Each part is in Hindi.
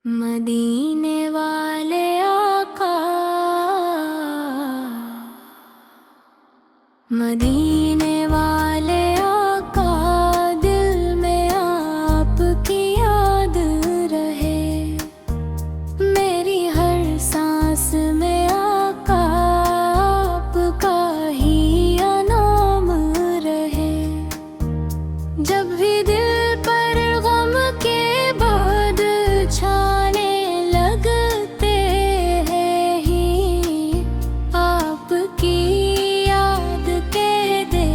मदीने वाले आका, मदीने वाले आका, दिल में आपकी याद रहे। मेरी हर सांस में आका, आपका ही नाम रहे। जब भी दिल पर गम के बाद छाने लगते हैं ही, आपकी याद के दे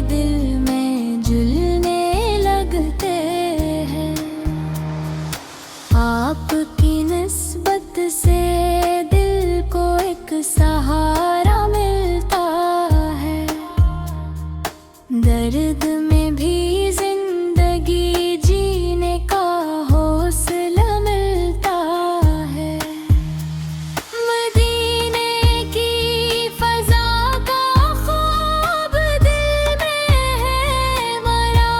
दिल में जुलने लगते हैं। आपकी निस्बत से दिल को एक सहारा मिलता है। दर्द में भी जिंदगी जीने का हौसला मिलता है। मदीने की फजा का ख्वाब दिल में है मरा।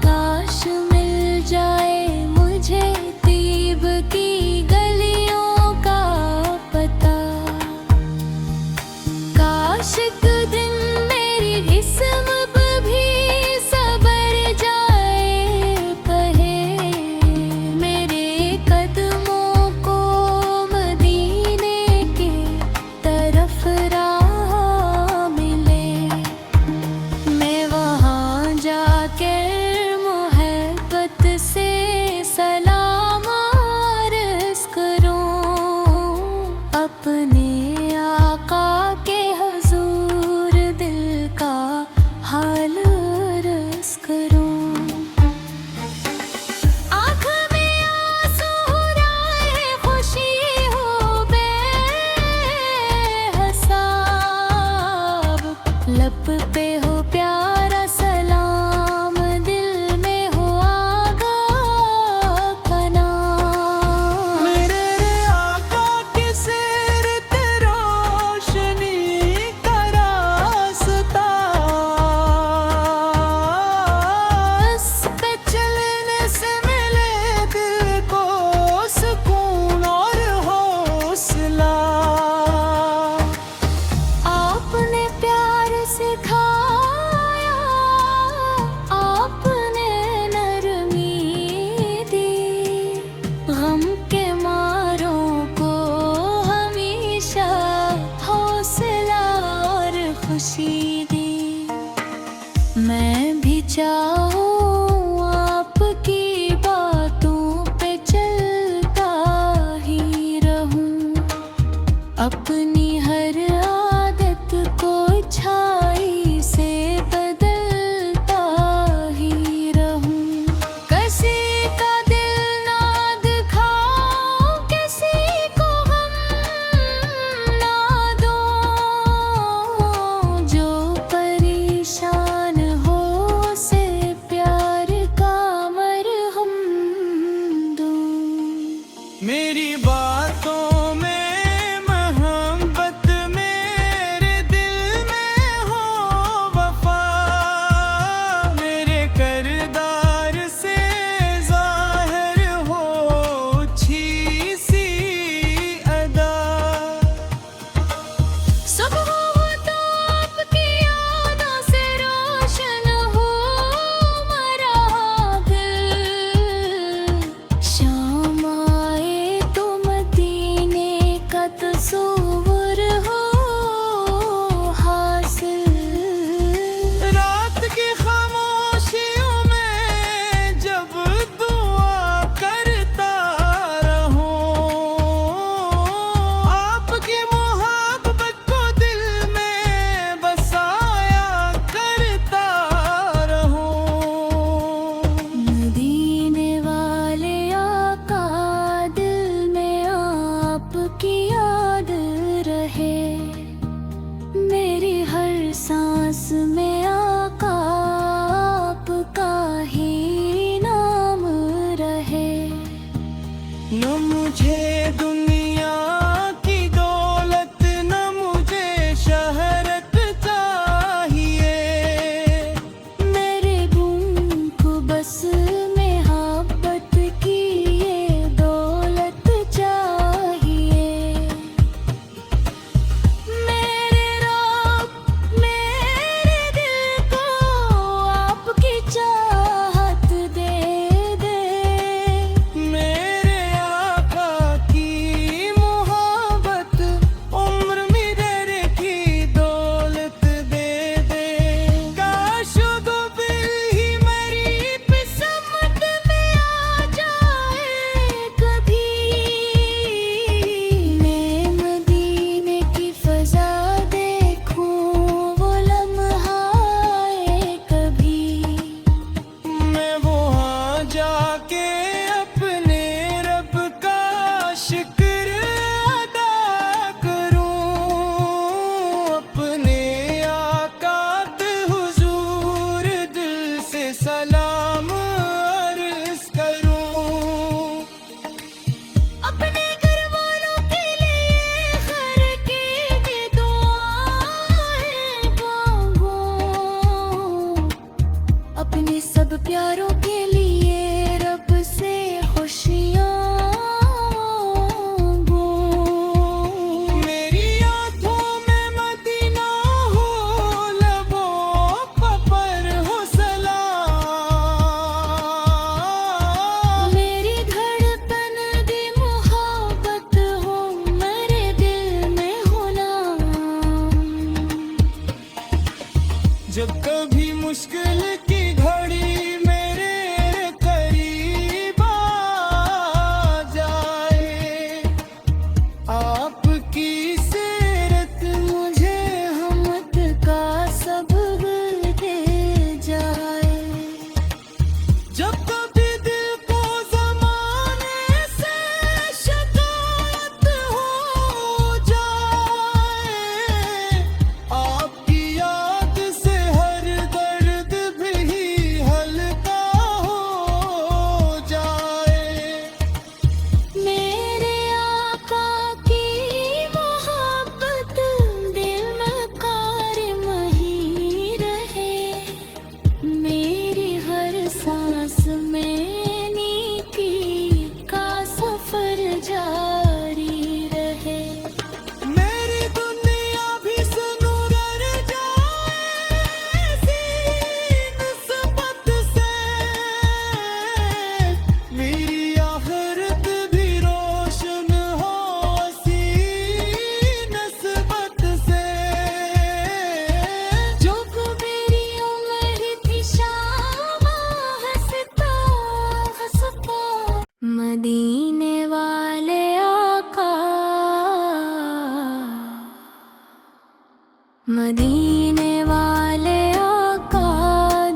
काश मिल जाए मुझे तीब की गलियों का पता। काश एक दिन किस्म भी सबर जाए कहे। मेरे कदमों को मदीने के तरफ राह मिले। मैं वहाँ जाकर मोहब्बत से सलाम अर्ज़ करूँ। अपने आका के हुज़ूर दिल का हाल अर्ज़ करूं। आँख में आंसू राहे खुशी हो बेहिसाब। लब पे हो प्यारा सलाम, दिल में हो आगा का नाम। मेरे आका की सीरत रोशनी का रास्ता। उस पे चलने से मिले दिल को सुकून और हौसला। आपने प्यार सिखाया, आपने नरमी दी। गम के मारों को हमेशा हौसला और खुशी दी। मैं भी चाहूँ आपकी बातों पे चलता ही रहूं। अपनी हर आदत को अच्छाई से बदलता ही रहूं। किसी का दिल ना दुखाऊं, किसी को गम ना दूं। जो परेशान हो उसे प्यार का मरहम दूं। मेरी बातों में मोहब्बत, मेरे दिल में हो वफा। मेरे किरदार से ज़ाहिर हो अच्छी सी अदा। सुबह हो तो आपकी यादों से रोशन हो मरा दिल। शाम आए तो मदीने का तस्वुर हो हासिल। रात की खामोशियों में जब दुआ करता रहूं। आपकी मोहब्बत को दिल में बसाया करता रहूं। मदीने वाले आका, दिल में आपकी याद रहे। मेरी हर सांस में आका, आपका ही नाम रहे। न मुझे दुनिया की दौलत, न मुझे शहरत चाहिए। मेरे गुम को बस में मोहब्बत की मदीने वाले आका, मदीने वाले आका,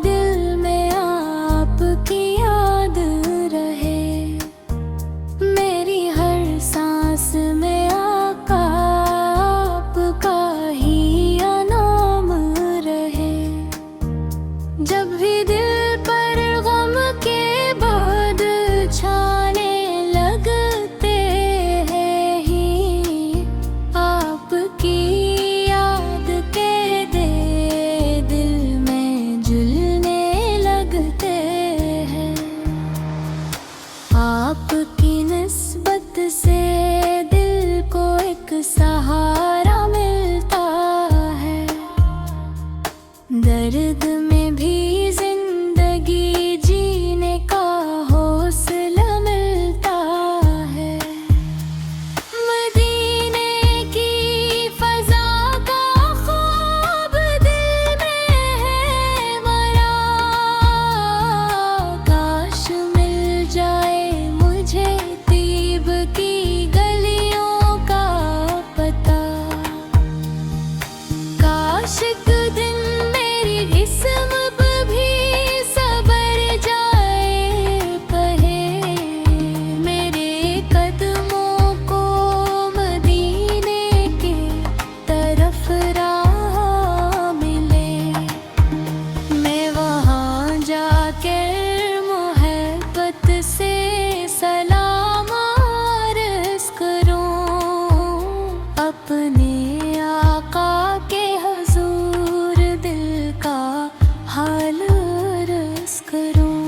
दिल में आपकी याद रहे। मेरी हर सांस में आका, आपका ही नाम रहे। जब भी दिल पर गम के बाद छाने लगते हैं ही, आपकी याद के दे दिल में जुलने लगते हैं। आपकी निस्बत से दिल को एक सहारा मिलता है। दर्द में भी जिंदगी जीने का हौसला मिलता है। मदीने की फजा का ख्वाब दिल में है मरा। काश मिल जाए मुझे तीब की गलियों का पता। काश एक दिन मेरी किस्मत भी सबर जाए कहे। मेरे कदमों को मदीने के तरफ राह मिले। मैं वहाँ जाकर मोहब्बत से सलाम अर्ज़ करूँ। अपने आका के हुजूर दिल का हाल अर्ज़ करूँ।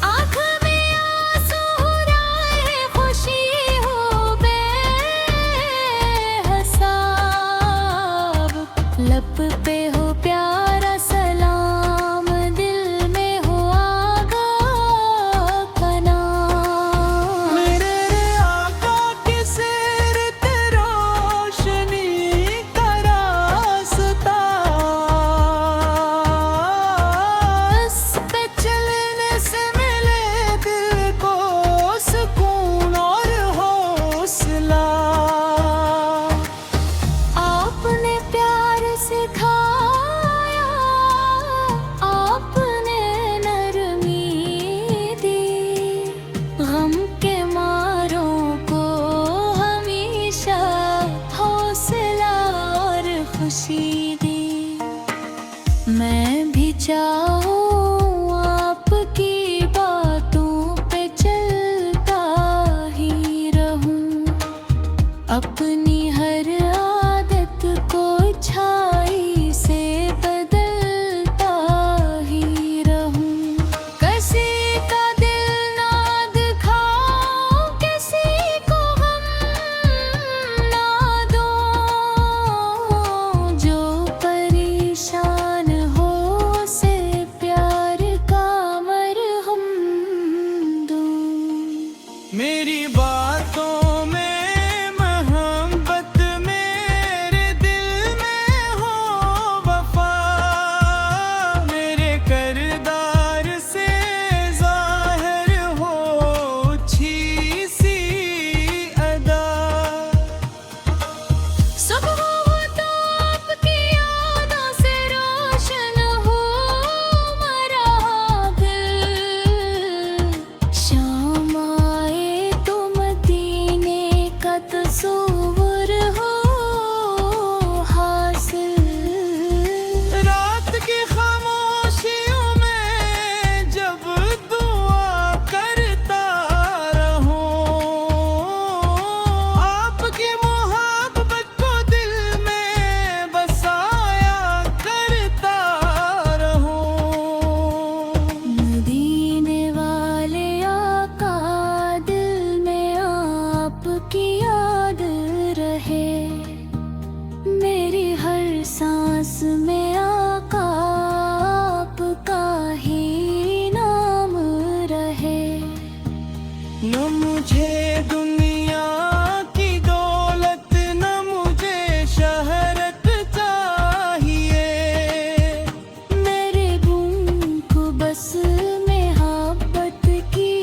आँख में आंसू राहे खुशी हो बेहिसाब। लब पे हो प्यारा सलाम, दिल में हो आगा का नाम। मेरे आका की सीरत रोशनी का रास्ता। उस पे चलने से मिले दिल को सुकून और हौसला। आपने प्यार सिखाया, आपने नरमी दी। गम के मारों को हमेशा हौसला और खुशी दी। मैं भी चाहूँ आपकी बातों पे चलता ही रहूं। अपनी हर आदत को छाई से बदलता ही रहूं। किसी का दिल ना दुखाऊं, किसी को गम ना दूं। जो परेशान हो उसे प्यार का मरहम दूं। मेरी बातों में मोहब्बत, मेरे दिल में हो वफा। मेरे किरदार से ज़ाहिर हो अच्छी सी अदा। सुबह हो तो आपकी यादों से रोशन हो मरा दिल। शाम आए तो मदीने का तस्वुर हो हासिल। रात की खामोशियों में जब दुआ करता रहूं। आपकी मोहब्बत को दिल में बसाया करता रहूं। मदीने वाले आका, दिल में आपकी याद रहे। मेरी हर सांस में आका, आपका ही नाम रहे। न मुझे दुनिया की दौलत, न मुझे शहरत चाहिए। मेरे गुम को बस मोहब्बत की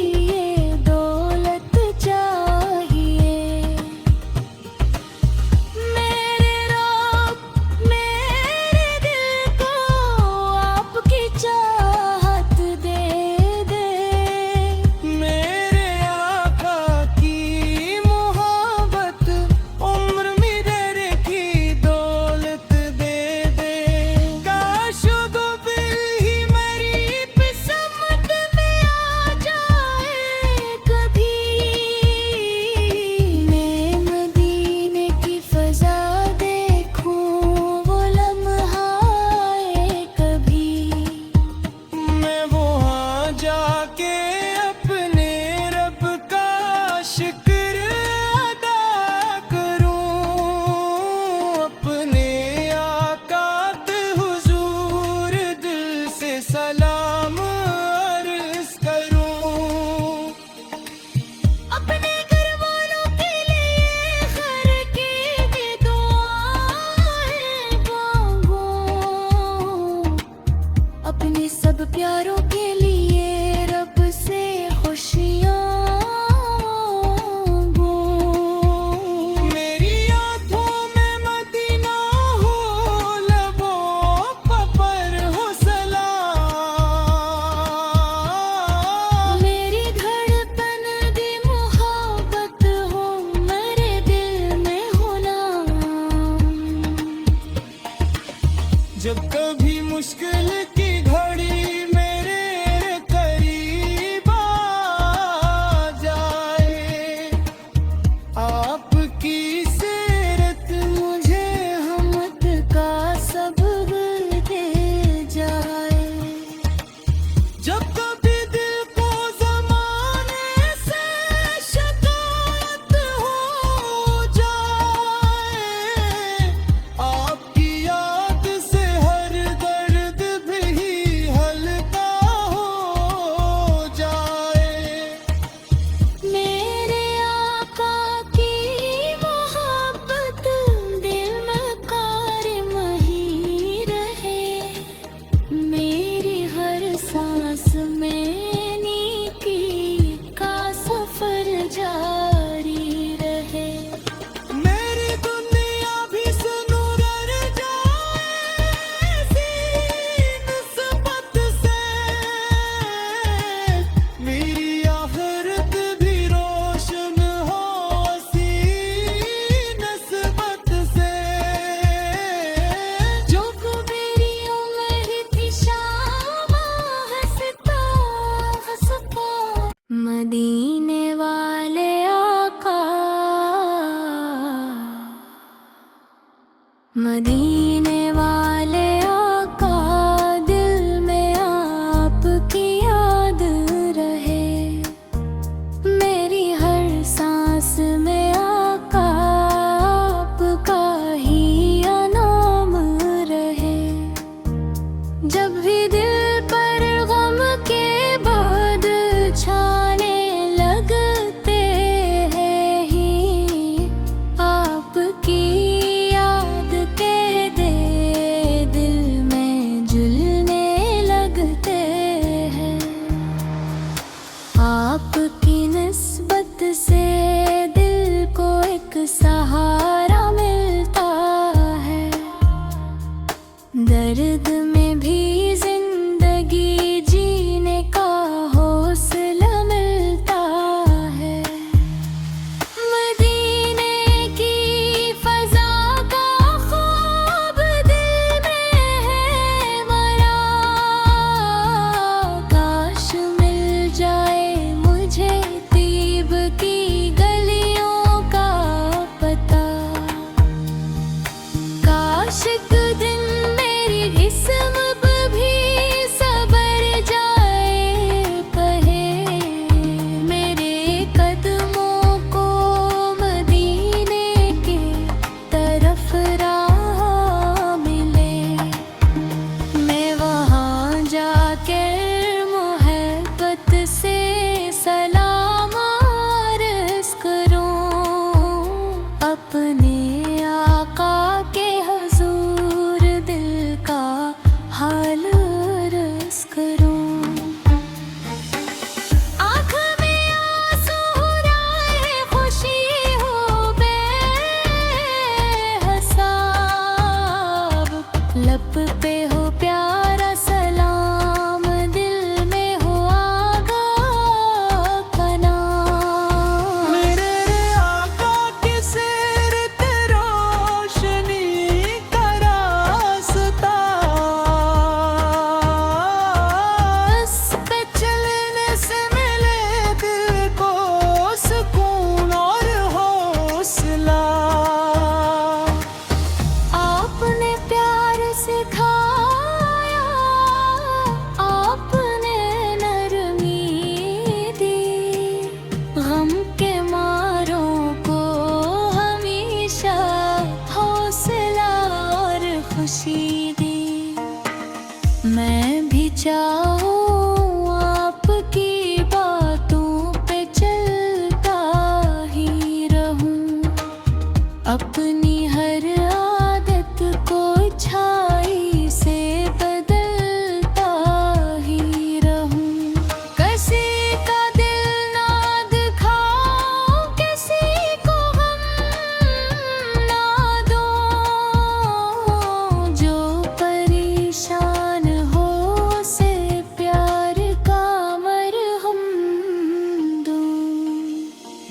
मदीने वाले आका, मदीने वाले आका, दिल में आपकी याद रहे। मेरी हर सांस में आका, आपका ही नाम रहे। जब भी दिल पर गम के बाद छाने लगते हैं ही, आपकी याद के दे दिल में जुलने लगते हैं। आपकी निस्बत से दिल को एक सहारा मिलता है। दर्द में भी जिंदगी जीने का हौसला मिलता है। मदीने की फजा का ख्वाब दिल में है मरा। काश मिल जाए मुझे तीब की गलियों का पता। काश एक दिन मेरी किस्मत भी सबर जाए पहे। मेरे कदमों को मदीने के तरफ राह मिले। मैं वहाँ जाकर मोहब्बत से सलाम अर्ज़ करूँ। अपने आका के हुजूर दिल का हाल अर्ज़ करूँ। आँख में आंसू राहे खुशी हो बेहिसाब। लब पे हो प्यारा सलाम, दिल में हो आगा का नाम। मेरे आका की सीरत रोशनी का रास्ता। उस पे चलने से मिले दिल को सुकून और हौसला। आपने प्यार सिखाया, आपने नरमी दी। गम के मारों को हमेशा हौसला और खुशी दी। मैं भी चाहूँ आपकी बातों पे चलता ही रहूं। अपनी हर आदत को अच्छाई से बदलता ही रहूं। किसी का दिल ना दुखाऊं, किसी को गम ना दूं। जो परेशान हो उसे प्यार का मरहम दूं।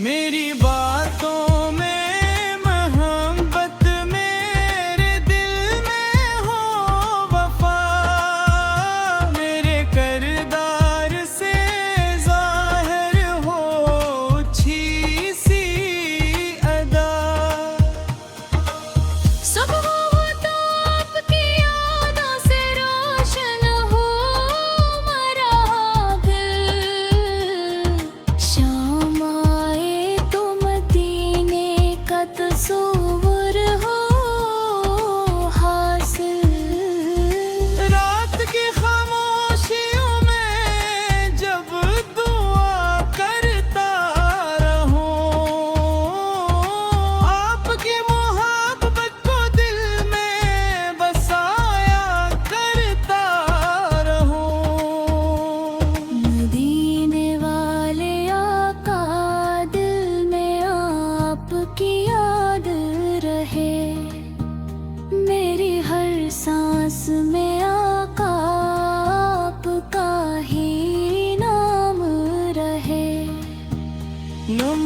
मेरी बातों में मोहब्बत, मेरे दिल में हो वफा। मेरे किरदार से ज़ाहिर हो अच्छी सी अदा। सुबह हो तो आपकी यादों से रोशन हो मरा दिल। शाम आए तो मदीने का तस्वुर हो हासिल। रात की खामोशियों में जब दुआ करता रहूं। आपकी मोहब्बत को दिल में बसाया करता रहूं। मदीने वाले आका, दिल में आपकी याद रहे। मेरी हर सांस में आका, आपका ही नाम रहे। नम